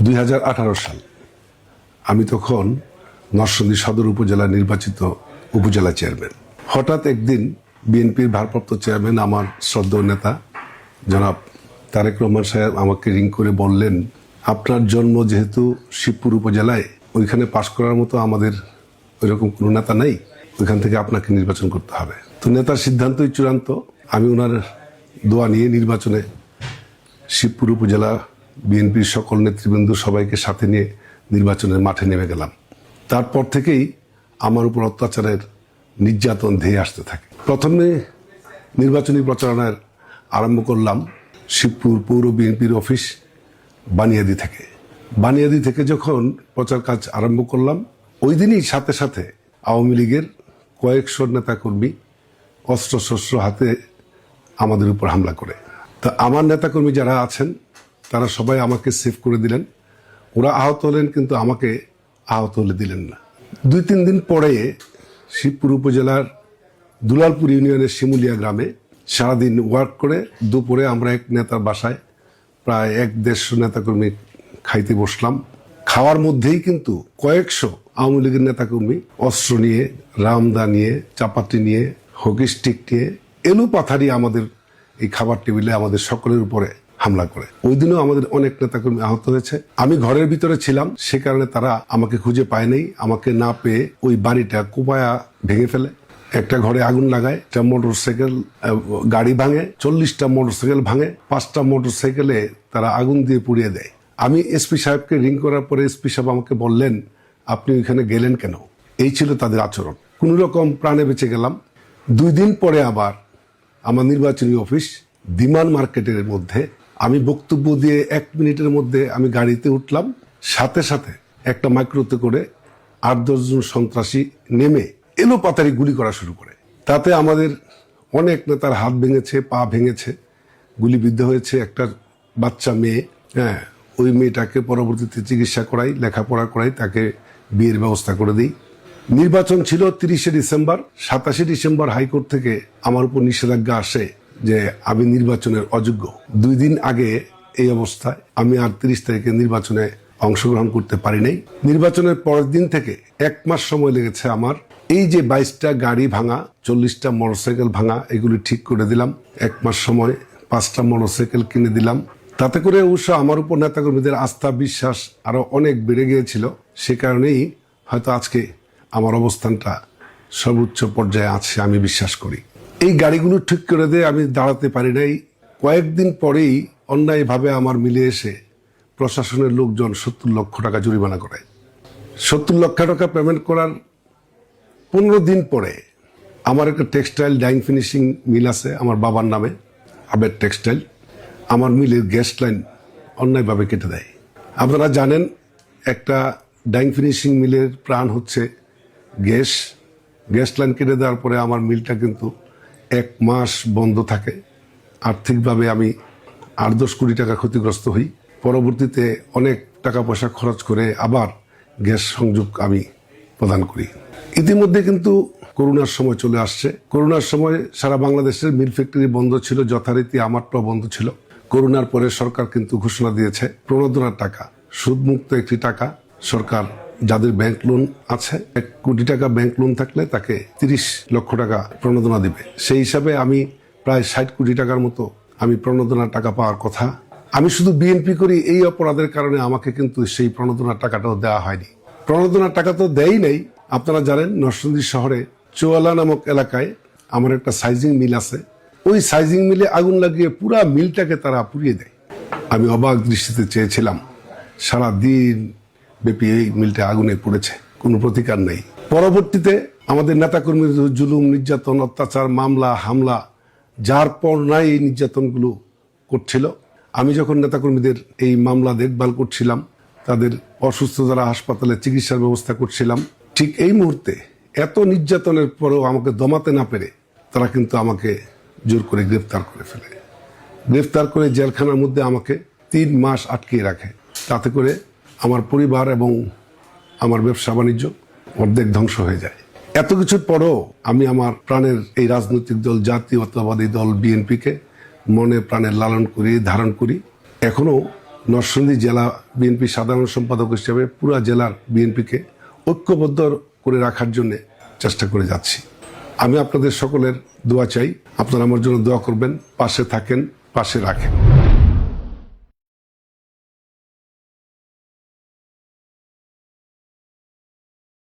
2018 সাল আমি তখন নরসিংদী সদর উপজেলা নির্বাচিত উপজেলা চেয়ারম্যান। হঠাৎ একদিন বিএনপির ভারপ্রাপ্ত চেয়ারম্যান আমার শ্রদ্ধেয় নেতা জনাব তারেক রহমান সাহেব আমাকে রিং করে বললেন, আপনার জন্ম যেহেতু শিবপুর উপজেলায়, ওইখানে পাশ করার মতো আমাদের ওইরকম কোনো নেতা নাই, ওইখান থেকে আপনাকে নির্বাচন করতে হবে। তো নেতার সিদ্ধান্তই চূড়ান্ত। আমি ওনার দোয়া নিয়ে নির্বাচনে শিবপুর উপজেলা বিএনপির সকল নেতৃবৃন্দ সবাইকে সাথে নিয়ে নির্বাচনের মাঠে নেমে গেলাম। তারপর থেকেই আমার উপর অত্যাচারের নির্যাতন ধেয়ে আসতে থাকে। প্রথমে নির্বাচনী প্রচারণার আরম্ভ করলাম শিবপুর পৌর বিএনপির অফিস বানিয়াদি থেকে। বানিয়াদি থেকে যখন প্রচার কাজ আরম্ভ করলাম, ওই দিনই সাথে সাথে আওয়ামী লীগের কয়েকশো নেতাকর্মী অস্ত্রশস্ত্র হাতে আমাদের উপর হামলা করে। তা আমার নেতাকর্মী যারা আছেন তারা সবাই আমাকে সেভ করে দিলেন। ওরা আহত হলেন, কিন্তু আমাকে আহত হলে দিলেন না। 2-3 দিন পরে শিবপুর উপজেলার দুলালপুর ইউনিয়নের শিমুলিয়া গ্রামে সারাদিন ওয়ার্ক করে দুপুরে আমরা এক নেতার বাসায় প্রায় 150 নেতাকর্মী খাইতে বসলাম। খাওয়ার মধ্যেই কিন্তু কয়েকশো আওয়ামী লীগের নেতাকর্মী অস্ত্র নিয়ে, রামদা নিয়ে, চাপাতি নিয়ে, হকি স্টিক নিয়ে এলো পাথারি আমাদের এই খাবার টেবিলে আমাদের সকলের উপরে হামলা করে। ওই দিনও আমাদের অনেক নেতাকর্মী আহত হয়েছে। আমি ঘরের ভিতরে ছিলাম, সে কারণে তারা আমাকে খুঁজে পায় নাই। আমাকে না পেয়ে ওই বাড়িটা কোপায়া ভেঙে ফেলে, একটা ঘরে আগুন লাগায়, একটা মোটরসাইকেল গাড়ি ভাঙে, 40টা মোটরসাইকেল ভাঙে, 5টা মোটরসাইকেলে তারা আগুন দিয়ে পুড়িয়ে দেয়। আমি এসপি সাহেবকে রিং করার পরে এসপি সাহেব আমাকে বললেন, আপনি ওইখানে গেলেন কেন? এই ছিল তাদের আচরণ। কোন রকম প্রাণে বেঁচে গেলাম। 2 দিন পরে আবার আমার নির্বাচনী অফিস বিমান মার্কেটের মধ্যে আমি বক্তব্য দিয়ে 1 মিনিটের মধ্যে আমি গাড়িতে উঠলাম, সাথে সাথে একটা মাইক্রোতে করে 8-10 জন সন্ত্রাসী নেমে এলো পাতারি গুলি করা শুরু করে। তাতে আমাদের অনেক নেতার হাত ভেঙেছে, পা ভেঙেছে, গুলিবিদ্ধ হয়েছে। একটা বাচ্চা মেয়ে, ওই মেয়েটাকে পরবর্তীতে চিকিৎসা করাই, লেখাপড়া করাই, তাকে বিয়ের ব্যবস্থা করে দিই। নির্বাচন ছিল 30শে ডিসেম্বর। 27শে ডিসেম্বর হাইকোর্ট থেকে আমার উপর নিষেধাজ্ঞা আসে যে আমি নির্বাচনের অযোগ্য। 2 দিন আগে এই অবস্থায় আমি আর 30 তারিখে নির্বাচনে অংশগ্রহণ করতে পারি নাই। নির্বাচনের পরের দিন থেকে 1 মাস সময় লেগেছে আমার। এই যে 22টা গাড়ি ভাঙা, 40টা মোটরসাইকেল ভাঙা, এগুলি ঠিক করে দিলাম। 1 মাস সময় 5টা মোটরসাইকেল কিনে দিলাম। তাতে করে অবশ্য আমার উপর নেতাকর্মীদের আস্থা বিশ্বাস আরো অনেক বেড়ে গিয়েছিল। সে কারণেই হয়তো আজকে আমার অবস্থানটা সর্বোচ্চ পর্যায়ে আছে আমি বিশ্বাস করি। এই গাড়িগুলো ঠিক করে দিয়ে আমি দাঁড়াতে পারি নাই। কয়েকদিন পরেই অন্যায়ভাবে আমার মিলে এসে প্রশাসনের লোকজন 70 লক্ষ টাকা জরিমানা করে। 70 লক্ষ টাকা পেমেন্ট করার 15 দিন পরে আমার একটা টেক্সটাইল ডাইং ফিনিশিং মিল আছে আমার বাবার নামে, আবেদ টেক্সটাইল। আমার মিলের গ্যাস লাইন অন্যায়ভাবে কেটে দেয়। আপনারা জানেন, একটা ডাইং ফিনিশিং মিলের প্রাণ হচ্ছে গ্যাস। গ্যাস লাইন কেটে দেওয়ার পরে আমার মিলটা কিন্তু 1 মাস বন্ধ থাকে। আর্থিকভাবে আমি 8-10 কোটি টাকা ক্ষতিগ্রস্ত হই। পরবর্তীতে অনেক টাকা পয়সা খরচ করে আবার গ্যাস সংযোগ আমি প্রদান করি। ইতিমধ্যে কিন্তু করোনার সময় চলে আসছে। করোনার সময় সারা বাংলাদেশের মিল ফ্যাক্টরি বন্ধ ছিল, যথারীতি আমারটাও বন্ধ ছিল। করোনার পরে সরকার কিন্তু ঘোষণা দিয়েছে প্রণোদনার টাকা, সুদমুক্ত একটি টাকা সরকার, যাদের ব্যাংক লোন আছে 1 কোটি টাকা ব্যাংক লোন থাকলে তাকে 30 লক্ষ টাকা প্রণোদনা দিবে। সেই হিসাবে আমি প্রায় 60 কোটি টাকার মতো আমি প্রণোদনার টাকা পাওয়ার কথা। আমি শুধু বিএনপি করি এই অপরাধের কারণে আমাকে কিন্তু সেই প্রণোদনার টাকাটাও দেওয়া হয়নি। প্রণোদনার টাকা তো দেয়ই নাই। আপনারা জানেন, নরসিংদী শহরে চুয়ালা নামক এলাকায় আমার একটা সাইজিং মিল আছে। ওই সাইজিং মিলে আগুন লাগিয়ে পুরা মিলটাকে তারা পুড়িয়ে দেয়। আমি অবাক দৃষ্টিতে চেয়েছিলাম, সারা দিন ব্যাপী এই মিলটা আগুনে পড়েছে, কোনো প্রতিকার নেই। পরবর্তীতে আমাদের নেতাকর্মীদের জুলুম, নির্যাতন, অত্যাচার, মামলা, হামলা, যার পর নাই এই নির্যাতনগুলো করছিল। আমি যখন নেতাকর্মীদের এই মামলা দেখভাল করছিলাম, তাদের অসুস্থ যারা হাসপাতালে চিকিৎসার ব্যবস্থা করছিলাম, ঠিক এই মুহূর্তে এত নির্যাতনের পরেও আমাকে দমাতে না পেরে তারা কিন্তু আমাকে জোর করে গ্রেফতার করে ফেলে। গ্রেফতার করে জেলখানার মধ্যে আমাকে 3 মাস আটকিয়ে রাখে। তাতে করে আমার পরিবার এবং আমার ব্যবসা বাণিজ্য অর্ধেক ধ্বংস হয়ে যায়। এত কিছুর পরও আমি আমার প্রাণের এই রাজনৈতিক দল, জাতীয়তাবাদী দল বিএনপিকে মনে প্রাণে লালন করি, ধারণ করি। এখনো নরসিংদী জেলা বিএনপি সাধারণ সম্পাদক হিসেবে পুরা জেলার বিএনপিকে ঐক্যবদ্ধ করে রাখার জন্য চেষ্টা করে যাচ্ছি। আমি আপনাদের সকলের দোয়া চাই, আপনারা আমার জন্য দোয়া করবেন, পাশে থাকেন, পাশে রাখেন।